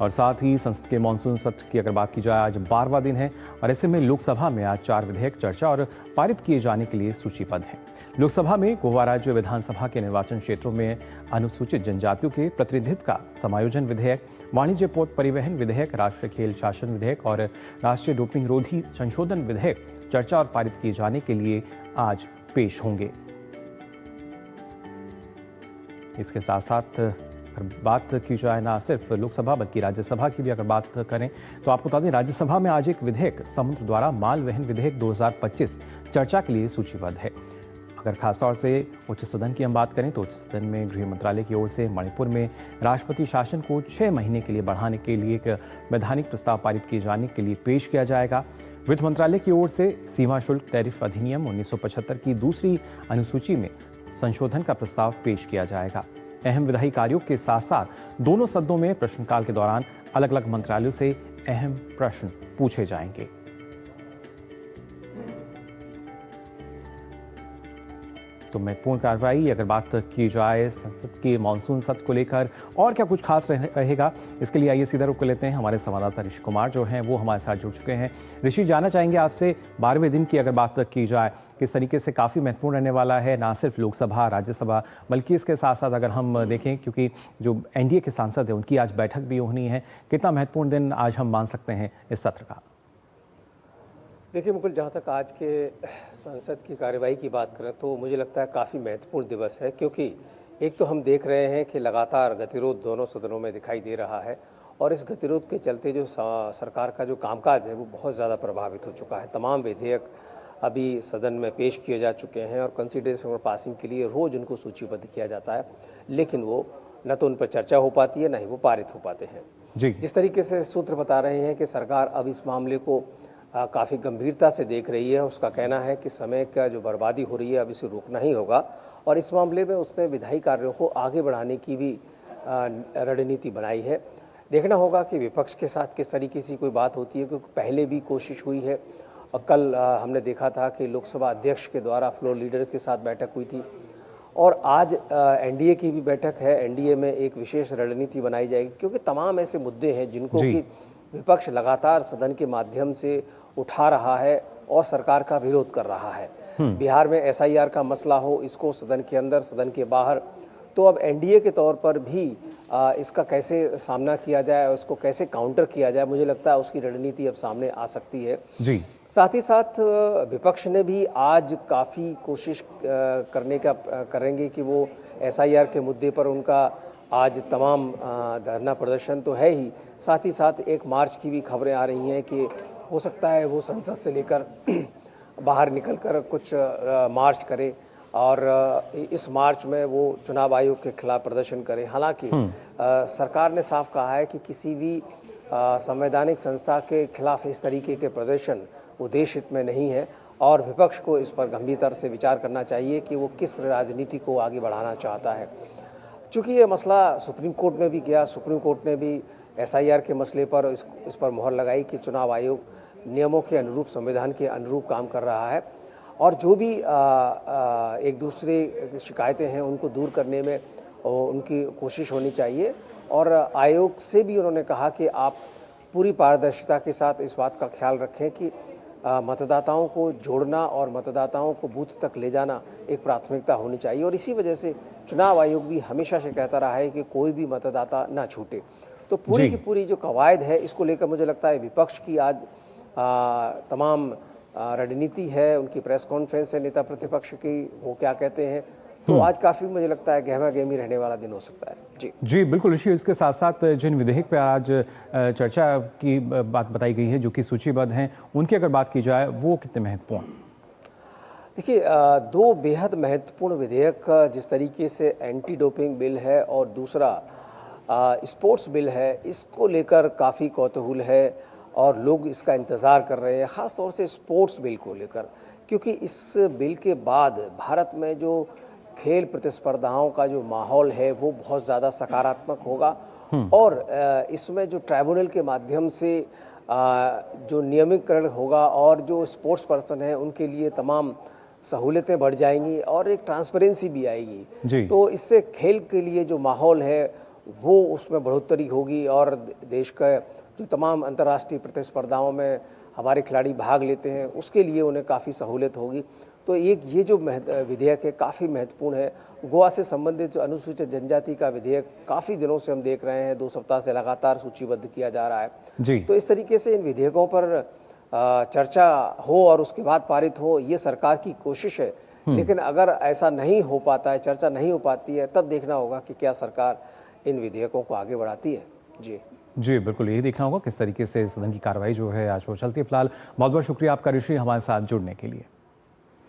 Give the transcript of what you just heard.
और साथ ही संसद के मानसून सत्र की अगर बात की जाए, आज 12वां दिन है और ऐसे में लोकसभा में आज 4 विधेयक चर्चा और पारित किए जाने के लिए सूचीबद्ध हैं। लोकसभा में गोवा राज्य विधानसभा के निर्वाचन क्षेत्रों में अनुसूचित जनजातियों के प्रतिनिधित्व का समायोजन विधेयक, वाणिज्य पोत परिवहन विधेयक, राष्ट्रीय खेल शासन विधेयक और राष्ट्रीय डोपिंग रोधी संशोधन विधेयक चर्चा और पारित किए जाने के लिए आज पेश होंगे। इसके साथ साथ बात की जाए ना सिर्फ लोकसभा बल्कि राज्यसभा की भी अगर बात करें तो आपको बता दें, राज्यसभा में आज एक विधेयक समुद्र द्वारा माल वहन विधेयक 2025 चर्चा के लिए सूचीबद्ध है। अगर खासतौर से उच्च सदन की हम बात करें तो उच्च सदन में गृह मंत्रालय की ओर से मणिपुर में राष्ट्रपति शासन को 6 महीने के लिए बढ़ाने के लिए एक वैधानिक प्रस्ताव पारित किए जाने के लिए पेश किया जाएगा। वित्त मंत्रालय की ओर से सीमा शुल्क टैरिफ अधिनियम 1975 की दूसरी अनुसूची में संशोधन का प्रस्ताव पेश किया जाएगा। अहम विधायी कार्यों के साथ साथ दोनों सदनों में प्रश्नकाल के दौरान अलग अलग मंत्रालयों से अहम प्रश्न पूछे जाएंगे। तो महत्वपूर्ण कार्रवाई अगर बात की जाए संसद के मानसून सत्र को लेकर और क्या कुछ खास रहेगा, इसके लिए आइए सीधा रुख कर लेते हैं। हमारे संवाददाता ऋषि कुमार जो हैं वो हमारे साथ जुड़ चुके हैं। ऋषि, जानना चाहेंगे आपसे 12वें दिन की अगर बात की जाए किस तरीके से काफ़ी महत्वपूर्ण रहने वाला है, ना सिर्फ लोकसभा राज्यसभा बल्कि इसके साथ साथ अगर हम देखें क्योंकि जो एनडीए के सांसद हैं उनकी आज बैठक भी होनी है, कितना महत्वपूर्ण दिन आज हम मान सकते हैं इस सत्र का? देखिए मुकुल, जहाँ तक आज के संसद की कार्यवाही की बात करें तो मुझे लगता है काफ़ी महत्वपूर्ण दिवस है, क्योंकि एक तो हम देख रहे हैं कि लगातार गतिरोध दोनों सदनों में दिखाई दे रहा है और इस गतिरोध के चलते जो सरकार का जो कामकाज है वो बहुत ज़्यादा प्रभावित हो चुका है। तमाम विधेयक अभी सदन में पेश किए जा चुके हैं और कंसिडरेशन और पासिंग के लिए रोज़ उनको सूचीबद्ध किया जाता है, लेकिन वो न तो उन पर चर्चा हो पाती है, न ही वो पारित हो पाते हैं जी। जिस तरीके से सूत्र बता रहे हैं कि सरकार अब इस मामले को काफ़ी गंभीरता से देख रही है। उसका कहना है कि समय का जो बर्बादी हो रही है अब इसे रोकना ही होगा और इस मामले में उसने विधायी कार्यों को आगे बढ़ाने की भी रणनीति बनाई है। देखना होगा कि विपक्ष के साथ किस तरीके से कोई बात होती है, क्योंकि पहले भी कोशिश हुई है और कल हमने देखा था कि लोकसभा अध्यक्ष के द्वारा फ्लोर लीडर के साथ बैठक हुई थी और आज एनडीए की भी बैठक है। एनडीए में एक विशेष रणनीति बनाई जाएगी, क्योंकि तमाम ऐसे मुद्दे हैं जिनको कि विपक्ष लगातार सदन के माध्यम से उठा रहा है और सरकार का विरोध कर रहा है। बिहार में एसआईआर का मसला हो, इसको सदन के अंदर सदन के बाहर, तो अब एनडीए के तौर पर भी इसका कैसे सामना किया जाए और इसको कैसे काउंटर किया जाए, मुझे लगता है उसकी रणनीति अब सामने आ सकती है जी। साथ ही साथ विपक्ष ने भी आज काफ़ी कोशिश करेंगे कि वो एसआईआर के मुद्दे पर उनका आज तमाम धरना प्रदर्शन तो है ही, साथ ही साथ 1 मार्च की भी खबरें आ रही हैं कि हो सकता है वो संसद से लेकर बाहर निकलकर कुछ मार्च करे और इस मार्च में वो चुनाव आयोग के खिलाफ प्रदर्शन करे। हालांकि सरकार ने साफ कहा है कि किसी भी संवैधानिक संस्था के खिलाफ इस तरीके के प्रदर्शन वो देश हित में नहीं है और विपक्ष को इस पर गंभीरता से विचार करना चाहिए कि वो किस राजनीति को आगे बढ़ाना चाहता है। चूँकि ये मसला सुप्रीम कोर्ट में भी गया, सुप्रीम कोर्ट ने भी एसआईआर के मसले पर इस पर मोहर लगाई कि चुनाव आयोग नियमों के अनुरूप, संविधान के अनुरूप काम कर रहा है और जो भी एक दूसरे शिकायतें हैं उनको दूर करने में उनकी कोशिश होनी चाहिए। और आयोग से भी उन्होंने कहा कि आप पूरी पारदर्शिता के साथ इस बात का ख्याल रखें कि मतदाताओं को जोड़ना और मतदाताओं को बूथ तक ले जाना एक प्राथमिकता होनी चाहिए और इसी वजह से चुनाव आयोग भी हमेशा से कहता रहा है कि कोई भी मतदाता ना छूटे। तो पूरी की पूरी जो कवायद है इसको लेकर मुझे लगता है विपक्ष की आज तमाम रणनीति है, उनकी प्रेस कॉन्फ्रेंस है नेता प्रतिपक्ष की, वो क्या कहते हैं, तो आज काफ़ी मुझे लगता है गहमा गहमी रहने वाला दिन हो सकता है। जी बिल्कुल ऋषि, इसके साथ साथ जिन विधेयक पर आज चर्चा की बात बताई गई है जो कि सूचीबद्ध हैं, उनकी अगर बात की जाए वो कितने महत्वपूर्ण? देखिए 2 बेहद महत्वपूर्ण विधेयक जिस तरीके से एंटी डोपिंग बिल है और दूसरा स्पोर्ट्स बिल है, इसको लेकर काफ़ी कौतूहल है और लोग इसका इंतज़ार कर रहे हैं, ख़ास तौर से स्पोर्ट्स बिल को लेकर, क्योंकि इस बिल के बाद भारत में जो खेल प्रतिस्पर्धाओं का जो माहौल है वो बहुत ज़्यादा सकारात्मक होगा और इसमें जो ट्राइब्यूनल के माध्यम से जो नियमितकरण होगा और जो स्पोर्ट्स पर्सन हैं उनके लिए तमाम सहूलतें बढ़ जाएंगी और एक ट्रांसपेरेंसी भी आएगी। तो इससे खेल के लिए जो माहौल है वो उसमें बढ़ोतरी होगी और देश का जो तमाम अंतर्राष्ट्रीय प्रतिस्पर्धाओं में हमारे खिलाड़ी भाग लेते हैं उसके लिए उन्हें काफ़ी सहूलियत होगी। तो एक ये जो विधेयक है काफ़ी महत्वपूर्ण है। गोवा से संबंधित जो अनुसूचित जनजाति का विधेयक काफ़ी दिनों से हम देख रहे हैं, 2 सप्ताह से लगातार सूचीबद्ध किया जा रहा है। जी। तो इस तरीके से इन विधेयकों पर चर्चा हो और उसके बाद पारित हो, ये सरकार की कोशिश है। लेकिन अगर ऐसा नहीं हो पाता है, चर्चा नहीं हो पाती है, तब देखना होगा कि क्या सरकार इन विधेयकों को आगे बढ़ाती है। जी जी, बिल्कुल यही देखना होगा किस तरीके से सदन की कार्रवाई जो है आज वो चलती है। फिलहाल बहुत बहुत शुक्रिया आपका ऋषि हमारे साथ जुड़ने के लिए।